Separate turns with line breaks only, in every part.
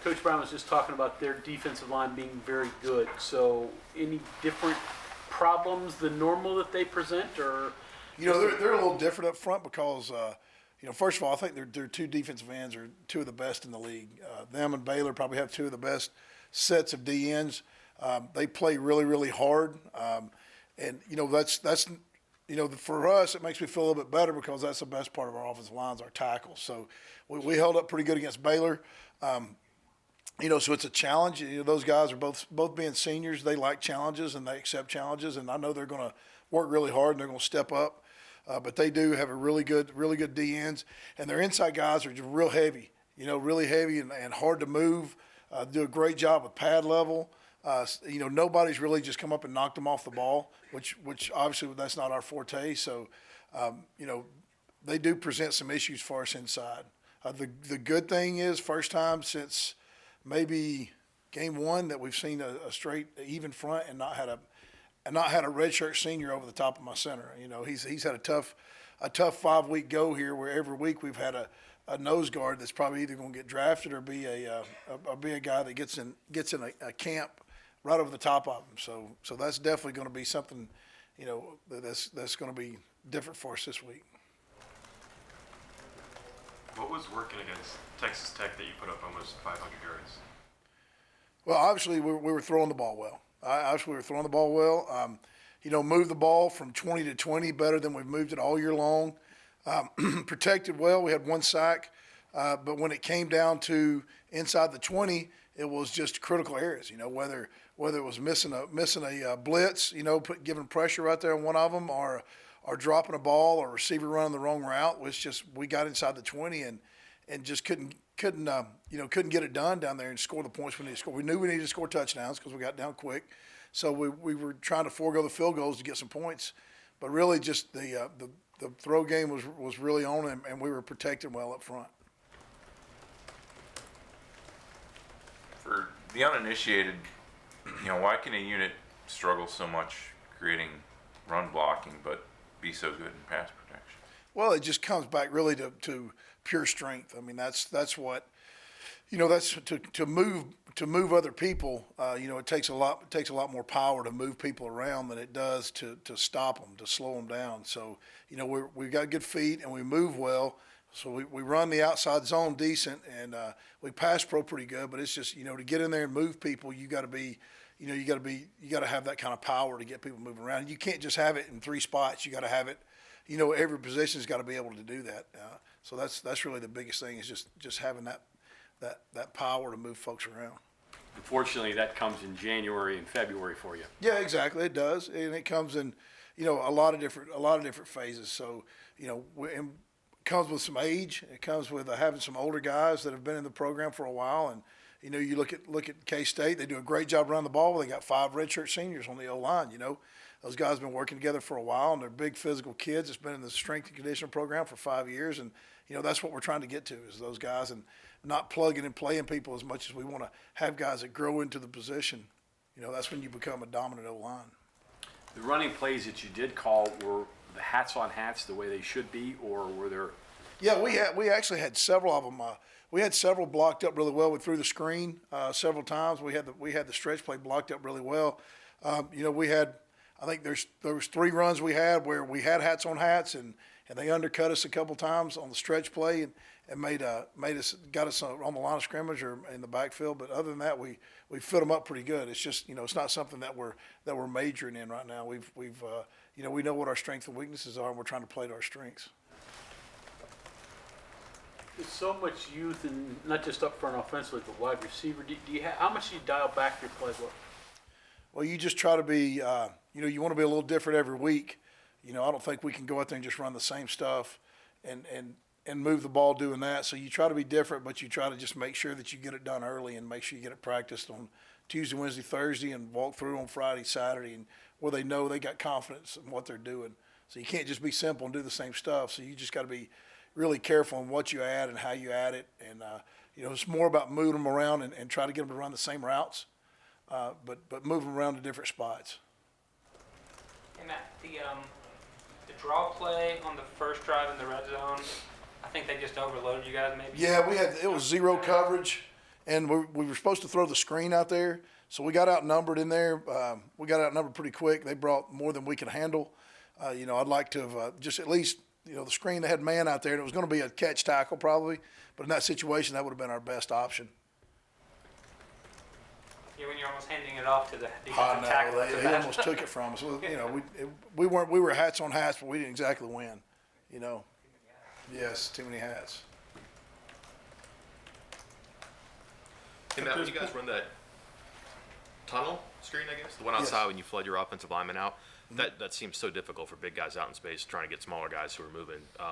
Coach Brown was just talking about their defensive line being very good. So any different problems than normal that they present, or?
They're a little different up front because, first of all, I think their two defensive ends are two of the best in the league. Them and Baylor probably have two of the best sets of DNs. They play really, really hard. That's for us, it makes me feel a little bit better because that's the best part of our offensive line is our tackles. So we held up pretty good against Baylor. So it's a challenge. Those guys are both being seniors. They like challenges and they accept challenges, and I know they're going to work really hard and they're going to step up. But they do have a really good DNs, and their inside guys are just real heavy. Really heavy and hard to move. Do a great job with pad level. Nobody's really just come up and knocked them off the ball, which obviously that's not our forte. So, they do present some issues for us inside. The good thing is, first time since maybe game one that we've seen a straight even front and not had a redshirt senior over the top of my center. He's had a tough 5-week go here where every week we've had a nose guard that's probably either going to get drafted or be a guy that gets in a camp right over the top of him. So that's definitely going to be something, that's going to be different for us this week.
What was working against Texas Tech that you put up almost 500 yards?
Well, obviously we were throwing the ball well. Moved the ball from 20 to 20 better than we've moved it all year long. Protected well. We had one sack. But when it came down to inside the 20, it was just critical areas, whether it was missing a blitz, giving pressure right there on one of them, or dropping a ball, or receiver running the wrong route. Was just we got inside the 20 and just couldn't get it done down there and score the points we needed to score. We knew we needed to score touchdowns because we got down quick, so we were trying to forego the field goals to get some points. But really, just the throw game was really on him, and we were protected well up front.
For the uninitiated, why can a unit struggle so much creating run blocking but be so good in pass protection?
Well, it just comes back really to pure strength. I mean, that's what, that's to move other people. It takes a lot more power to move people around than it does to stop them, to slow them down. So, we've got good feet and we move well. So we run the outside zone decent, and we pass pro pretty good. But it's just to get in there and move people, you got to have that kind of power to get people moving around. You can't just have it in three spots. You got to have it. Every position's got to be able to do that. So that's really the biggest thing, is just having that power to move folks around.
Unfortunately, that comes in January and February for you.
Yeah, exactly. It does, and it comes in a lot of different phases. So it comes with some age. It comes with having some older guys that have been in the program for a while, and you look at K-State. They do a great job running the ball. They got 5 redshirt seniors on the O-line. Those guys have been working together for a while, and they're big physical kids. It's been in the strength and conditioning program for 5 years, and that's what we're trying to get to, is those guys, and not plugging and playing people as much as we want to have guys that grow into the position. That's when you become a dominant O-line.
The running plays that you did call, were the hats on hats the way they should be, or were there? Yeah,
we actually had several of them. We had several blocked up really well. We threw the screen several times. We had the stretch play blocked up really well. We had, I think there was 3 runs we had where we had hats on hats, and they undercut us a couple times on the stretch play and got us on the line of scrimmage or in the backfield. But other than that, we fit them up pretty good. It's just it's not something that we're majoring in right now. We know what our strengths and weaknesses are, and we're trying to play to our strengths.
There's so much youth, and not just up front offensively, but wide receiver. How much do you dial back your playbook?
Well, you just try to be, you want to be a little different every week. I don't think we can go out there and just run the same stuff and move the ball doing that. So you try to be different, but you try to just make sure that you get it done early and make sure you get it practiced on Tuesday, Wednesday, Thursday, and walk through on Friday, Saturday, and where they know they got confidence in what they're doing. So you can't just be simple and do the same stuff. So you just got to be really careful on what you add and how you add it. And, it's more about moving them around and try to get them to run the same routes, but move them around to different spots.
Hey, Matt, the draw play on the first drive in the red zone, I think they just overloaded you guys maybe?
Yeah, it was zero coverage, and we were supposed to throw the screen out there. So we got outnumbered in there. We got outnumbered pretty quick. They brought more than we could handle. I'd like to have just at least, the screen, they had man out there, and it was going to be a catch tackle probably. But in that situation, that would have been our best option.
Yeah, when you're almost handing it off to the
I
defensive tackle.
know, he almost took it from us. Well, we were hats on hats, but we didn't exactly win. Yes, too many hats.
Hey Matt, when you guys run that tunnel screen, I guess, the one outside
Yes.
when you flood your offensive linemen out, that seems so difficult for big guys out in space trying to get smaller guys who are moving. Do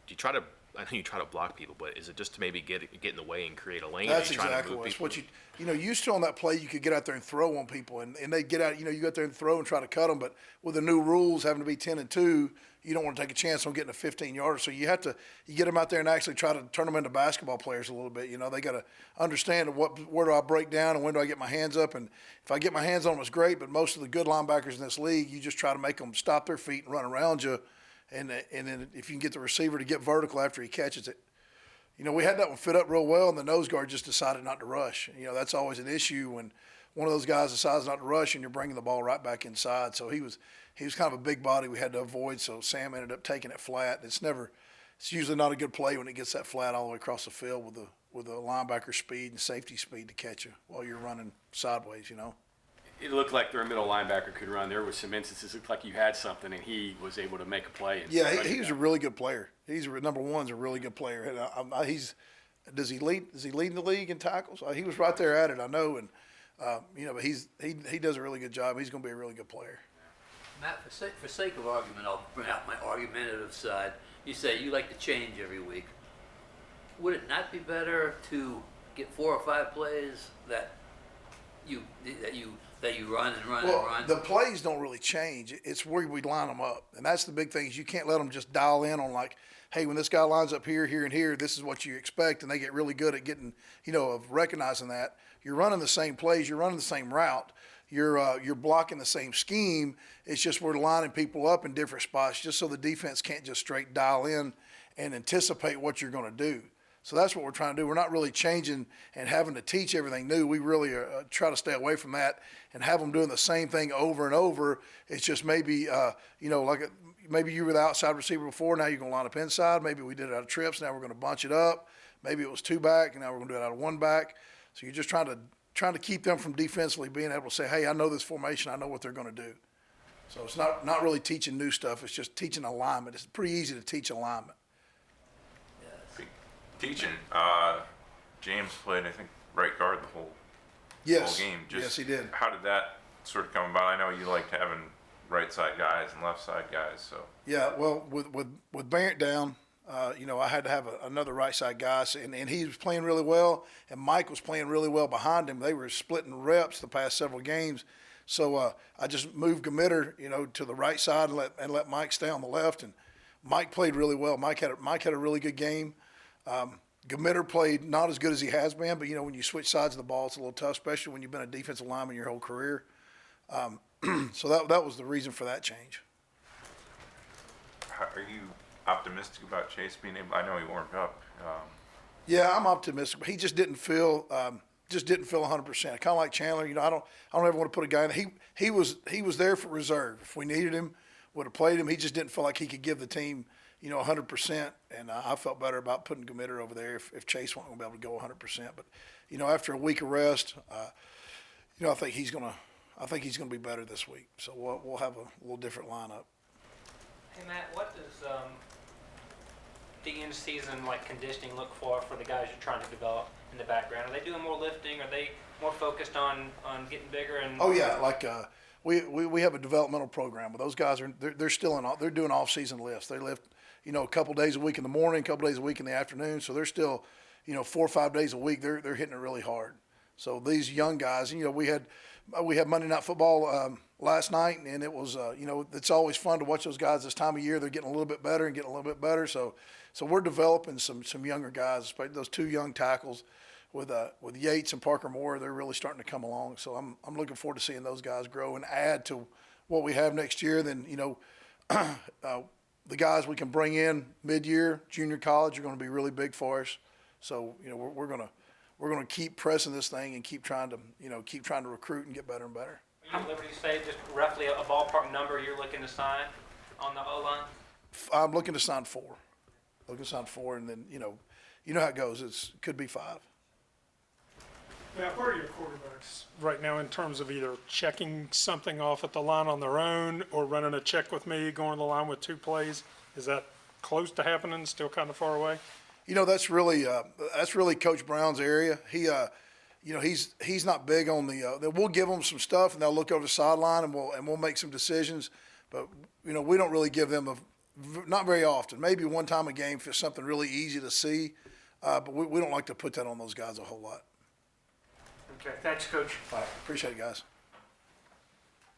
you try to? I know you try to block people, but is it just to maybe get in the way and create a lane?
That's
Are you trying to
exactly
move
what
people?
used to on that play, you could get out there and throw on people, and they get out. You go out there and throw and try to cut them, but with the new rules having to be 10-2, you don't want to take a chance on getting a 15-yarder. So you get them out there and actually try to turn them into basketball players a little bit. They got to understand where do I break down and when do I get my hands up. And if I get my hands on them, it's great. But most of the good linebackers in this league, you just try to make them stop their feet and run around you. And then if you can get the receiver to get vertical after he catches it. We had that one fit up real well, and the nose guard just decided not to rush. That's always an issue when one of those guys decides not to rush and you're bringing the ball right back inside. So he was kind of a big body we had to avoid. So Sam ended up taking it flat. It's usually not a good play when it gets that flat all the way across the field with the linebacker speed and safety speed to catch you while you're running sideways.
It looked like their middle linebacker could run. There were some instances it looked like you had something, and he was able to make a play.
Yeah, he was a really good player. Number one's a really good player. And does he lead the league in tackles? He was right there at it, I know, and but he does a really good job. He's going to be a really good player.
Matt, for sake of argument, I'll bring out my argumentative side. You say you like to change every week. Would it not be better to get 4 or 5 plays that you run and run and run?
The plays don't really change. It's where we line them up, and that's the big thing. Is you can't let them just dial in on like, hey, when this guy lines up here, here, and here, this is what you expect, and they get really good at getting, of recognizing that. You're running the same plays, you're running the same route, you're blocking the same scheme. It's just we're lining people up in different spots, just so the defense can't just straight dial in and anticipate what you're going to do. So that's what we're trying to do. We're not really changing and having to teach everything new. We really try to stay away from that and have them doing the same thing over and over. It's just maybe, maybe you were the outside receiver before. Now you're going to line up inside. Maybe we did it out of trips. Now we're going to bunch it up. Maybe it was 2 back, and now we're going to do it out of 1 back. So you're just trying to keep them from defensively being able to say, hey, I know this formation. I know what they're going to do. So it's not really teaching new stuff. It's just teaching alignment. It's pretty easy to teach alignment.
Teaching, James played, I think, right guard the whole game.
Yes, he did.
How did that sort of come about? I know you liked having right side guys and left side guys, so.
Yeah, well, with Barrett down, I had to have another right side guy, and he was playing really well, and Mike was playing really well behind him. They were splitting reps the past several games, so I just moved Gamitter, to the right side and let Mike stay on the left, and Mike played really well. Mike had a really good game. Gamitter played not as good as he has been, but when you switch sides of the ball, it's a little tough, especially when you've been a defensive lineman your whole career. So that was the reason for that change.
Are you optimistic about Chase being able? I know he warmed up.
Yeah, I'm optimistic, but he just didn't feel 100%. Kind of like Chandler, I don't ever want to put a guy in. He was there for reserve. If we needed him, would have played him. He just didn't feel like he could give the team 100%, and I felt better about putting Gamitter over there if Chase wasn't going to be able to go 100%. But after a week of rest, I think he's going to be better this week. So we'll have a little different lineup.
Hey Matt, what does the end season conditioning look for the guys you're trying to develop in the background? Are they doing more lifting? Are they more focused on getting bigger? And
oh yeah, we have a developmental program, but those guys they're still they're doing off-season lifts. They lift a couple days a week in the morning, a couple days a week in the afternoon. So they're still 4 or 5 days a week. They're hitting it really hard. So these young guys, we had Monday Night Football last night, and it was it's always fun to watch those guys this time of year. They're getting a little bit better and getting a little bit better. So we're developing some younger guys, especially those 2 young tackles with Yates and Parker Moore. They're really starting to come along. So I'm looking forward to seeing those guys grow and add to what we have next year. Then the guys we can bring in mid-year, junior college, are going to be really big for us. So we're we're going to keep pressing this thing and keep trying to recruit and get better and better.
Are you at liberty to say just roughly a ballpark number you're looking to sign on the O-line?
I'm looking to sign 4. And then, you know how it goes. It could be 5.
Matt, where are your quarterbacks right now in terms of either checking something off at the line on their own or running a check with me, going to the line with 2 plays? Is that close to happening, still kind of far away?
You know, that's really Coach Brown's area. He's not big on we'll give them some stuff and they'll look over the sideline and we'll make some decisions. But, we don't really give them not very often, maybe one time a game for something really easy to see. But we don't like to put that on those guys a whole lot.
Okay, thanks, Coach.
All right, appreciate it, guys.